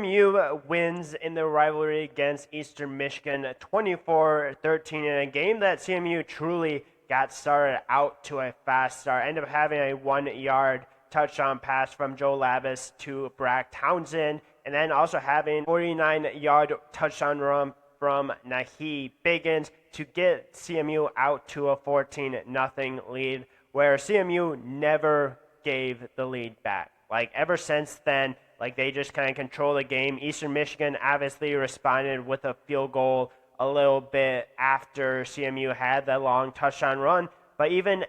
CMU wins in the rivalry against Eastern Michigan 24-13 in a game that CMU truly got started out to a fast start. Ended up having a 1-yard touchdown pass from Joe Labus to Brack Townsend, and then also having 49-yard touchdown run from Nahi Biggins to get CMU out to a 14-0 lead, where CMU never gave the lead back. Like, ever since then, like, they just kind of control the game. Eastern Michigan obviously responded with a field goal a little bit after CMU had that long touchdown run, but even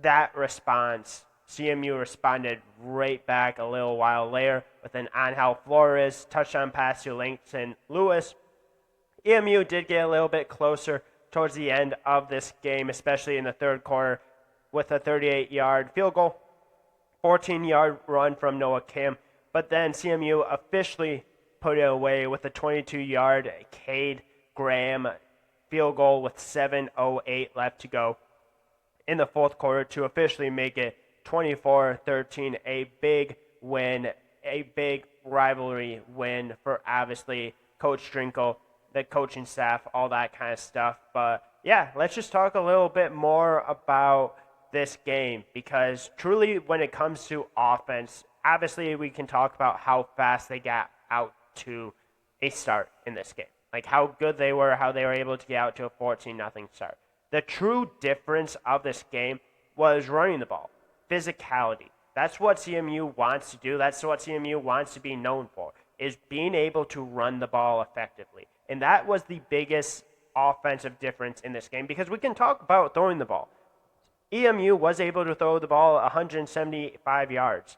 that response, CMU responded right back a little while later with an Angel Flores touchdown pass to Langston Lewis. EMU did get a little bit closer towards the end of this game, especially in the third quarter, with a 38-yard field goal, 14-yard run from Noah Kim, but then CMU officially put it away with a 22-yard Cade Graham field goal with 7:08 left to go in the fourth quarter to officially make it 24-13, a big win, a big rivalry win for obviously Coach Strinkle, the coaching staff, all that kind of stuff. But yeah, let's just talk a little bit more about this game, because truly when it comes to offense, obviously we can talk about how fast they got out to a start in this game, like how good they were, how they were able to get out to a 14-0 start. The true difference of this game was running the ball, physicality. That's what CMU wants to do. That's what CMU wants to be known for, is being able to run the ball effectively. And that was the biggest offensive difference in this game, because we can talk about throwing the ball. EMU was able to throw the ball 175 yards,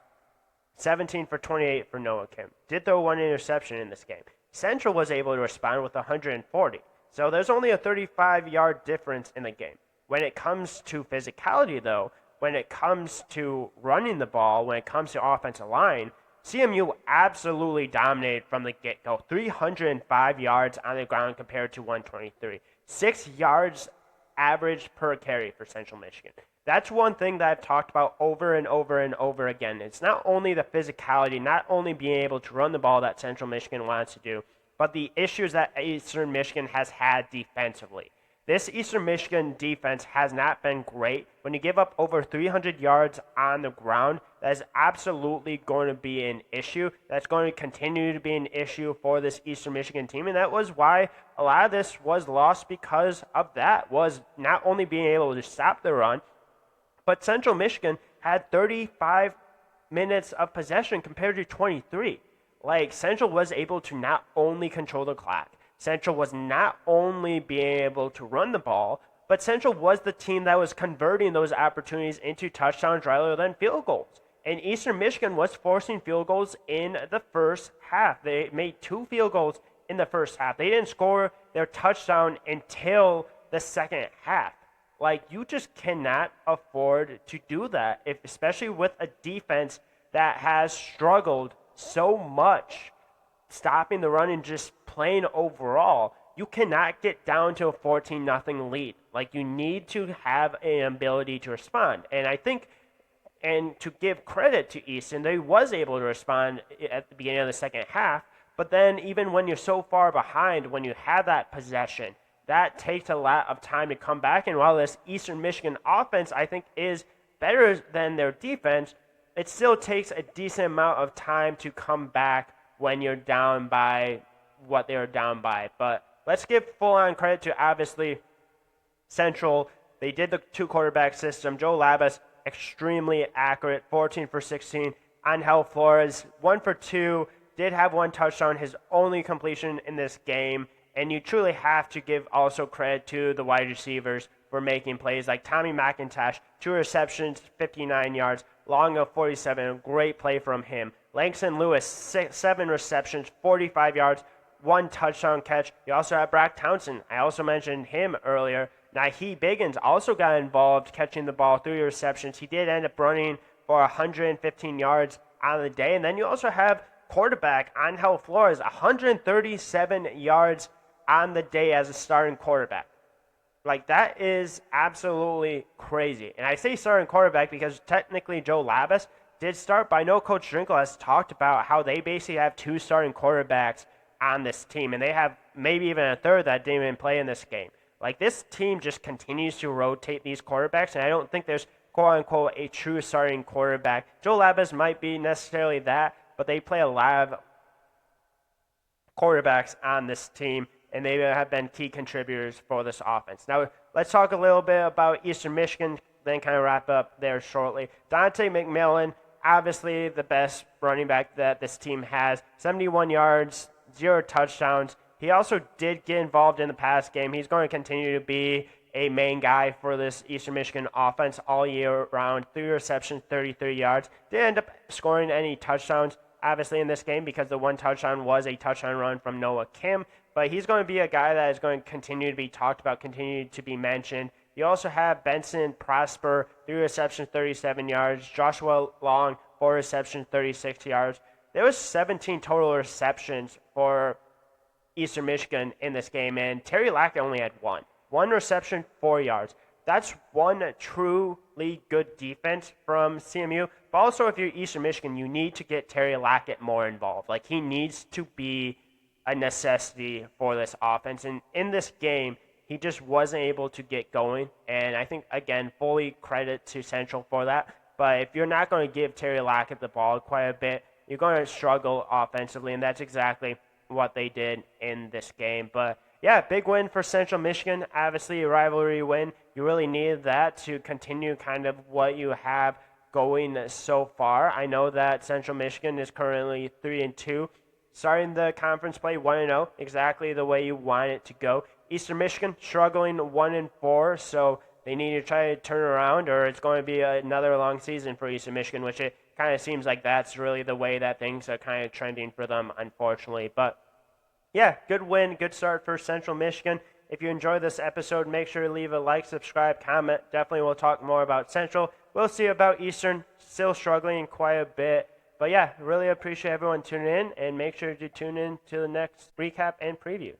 17 for 28 for Noah Kim. Did throw one interception in this game. Central was able to respond with 140. So there's only a 35-yard difference in the game. When it comes to physicality, though, when it comes to running the ball, when it comes to offensive line, CMU absolutely dominated from the get-go. 305 yards on the ground compared to 123. 6 yards average per carry for Central Michigan. That's one thing that I've talked about over and over and over again. It's not only the physicality, not only being able to run the ball that Central Michigan wants to do, but the issues that Eastern Michigan has had defensively. This Eastern Michigan defense has not been great. When you give up over 300 yards on the ground, that is absolutely going to be an issue. That's going to continue to be an issue for this Eastern Michigan team, and that was why a lot of this was lost, because of that, was not only being able to stop the run, but Central Michigan had 35 minutes of possession compared to 23. Like, Central was able to not only control the clock, Central was not only being able to run the ball, but Central was the team that was converting those opportunities into touchdowns rather than field goals. And Eastern Michigan was forcing field goals in the first half. They made 2 field goals in the first half. They didn't score their touchdown until the second half. Like, you just cannot afford to do that, especially with a defense that has struggled so much stopping the run and just playing overall. You cannot get down to a 14-0 lead. Like, you need to have an ability to respond. And I think, and to give credit to Easton, they was able to respond at the beginning of the second half. But then even when you're so far behind, when you have that possession, that takes a lot of time to come back. And while this Eastern Michigan offense, I think, is better than their defense, it still takes a decent amount of time to come back when you're down by what they were down by. But let's give full-on credit to, obviously, Central. They did the 2-quarterback system. Joe Labus, extremely accurate, 14 for 16. Angel Flores, 1 for 2, did have 1 touchdown, his only completion in this game. And you truly have to give also credit to the wide receivers for making plays, like Tommy McIntosh, 2 receptions, 59 yards, long of 47, a great play from him. Langston Lewis, 7 receptions, 45 yards, 1 touchdown catch. You also have Brack Townsend. I also mentioned him earlier. Nahi Biggins also got involved catching the ball, 3 receptions. He did end up running for 115 yards on the day. And then you also have quarterback Angel Flores, 137 yards on the day as a starting quarterback. Like, that is absolutely crazy. And I say starting quarterback because technically Joe Labus did start, but I know Coach Drinkle has talked about how they basically have 2 starting quarterbacks on this team, and they have maybe even a third that didn't even play in this game. Like, this team just continues to rotate these quarterbacks, and I don't think there's quote-unquote a true starting quarterback. Joe Labas might be necessarily that, but they play a lot of quarterbacks on this team, and they have been key contributors for this offense. Now, let's talk a little bit about Eastern Michigan, then kind of wrap up there shortly. Dante McMillan, obviously the best running back that this team has. 71 yards, 0 touchdowns. He also did get involved in the pass game. He's going to continue to be a main guy for this Eastern Michigan offense all year round. 3 receptions, 33 yards. Didn't end up scoring any touchdowns, obviously, in this game because the 1 touchdown was a touchdown run from Noah Kim. But he's going to be a guy that is going to continue to be talked about, continue to be mentioned. You also have Benson Prosper, 3 receptions, 37 yards. Joshua Long, 4 receptions, 36 yards. There was 17 total receptions for Eastern Michigan in this game, and Terry Lackett only had 1. 1 reception, 4 yards. That's one truly good defense from CMU. But also, if you're Eastern Michigan, you need to get Terry Lackett more involved. Like, he needs to be a necessity for this offense. And in this game, he just wasn't able to get going. And I think, again, fully credit to Central for that. But if you're not going to give Terry Lackett the ball quite a bit, you're going to struggle offensively. And that's exactly what they did in this game. But yeah, big win for Central Michigan. Obviously, a rivalry win. You really needed that to continue kind of what you have going so far. I know that Central Michigan is currently 3-2, starting the conference play 1-0, exactly the way you want it to go. Eastern Michigan struggling 1-4, so they need to try to turn around, or it's going to be another long season for Eastern Michigan, which it kind of seems like that's really the way that things are kind of trending for them, unfortunately. But yeah, good win, good start for Central Michigan. If you enjoyed this episode, make sure to leave a like, subscribe, comment. Definitely we'll talk more about Central. We'll see about Eastern, still struggling quite a bit. But yeah, really appreciate everyone tuning in, and make sure to tune in to the next recap and previews.